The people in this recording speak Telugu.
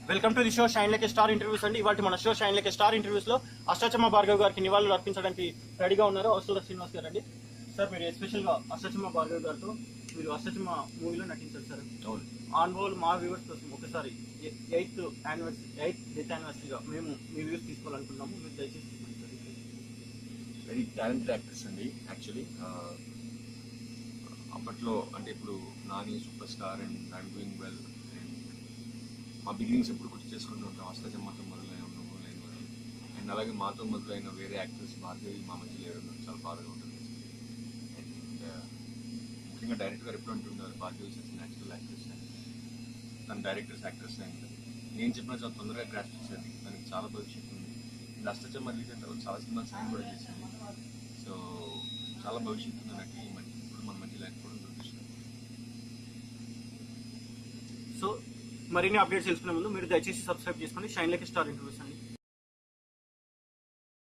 Welcome to the show shine like star interviews అండి. ఇవాళ మన show shine like star interviews లో అష్టాచమ్మ భార్గవ్ గారికి నివాళులు అర్పించడానికి రెడీగా ఉన్నారు అవసరం శ్రీనివాస్ గారు అండి. సార్, మీరు ఎస్పెషల్ గా అష్టాచమ్మ భార్గవ్ గారితో మీరు అష్టాచమ్మ మూవీలో నటించారు సార్. ఆన్వోల్ మా వ్యూవర్స్ కోసం ఒకసారి 8th డెత్ యానివర్సరీగా మేము మీ వ్యూస్ తీసుకోవాలనుకున్నాము. మీరు దయచేసి వెరీ టాలెంటెడ్ యాక్ట్రెస్ అండి. యాక్చువల్లీ అప్పట్లో అంటే ఇప్పుడు Nani super star and I'm doing well and మా బిగినింగ్స్ ఎప్పుడు గుర్తు చేసుకుంటూ ఉంటాం. అష్టాచమ్మతో మొదలైన అండ్ అలాగే మాతో మొదలైన వేరే యాక్టర్స్ భార్గవి మా మధ్య లేరు. చాలా బాధగా ఉంటుంది. అండ్ ముఖ్యంగా డైరెక్టర్ గారు ఎప్పుడు అంటుంటారు Bhargavi is natural actress and తన డైరెక్టర్స్ యాక్టర్స్ అండ్ నేను చెప్పిన చాలా తొందరగా గ్రాస్ప్ చేశారు. దానికి చాలా భవిష్యత్తు ఉంది. అండ్ అష్టాచమ్మ రిలీజ్ అయిన తర్వాత చాలా సినిమాలు సైన్ కూడా చేశాను. సో చాలా భవిష్యత్తు ఉంది నటి. ఇప్పుడు మన మధ్య లేకపోవడం దురదృష్టం. సో మరిన్ని అప్డేట్స్ తెలుసుకునే ముందు మీరు దయచేసి సబ్స్క్రైబ్ చేసుకోండి షైన్ లైక్ స్టార్ ఇంటర్వ్యూస్ అండి.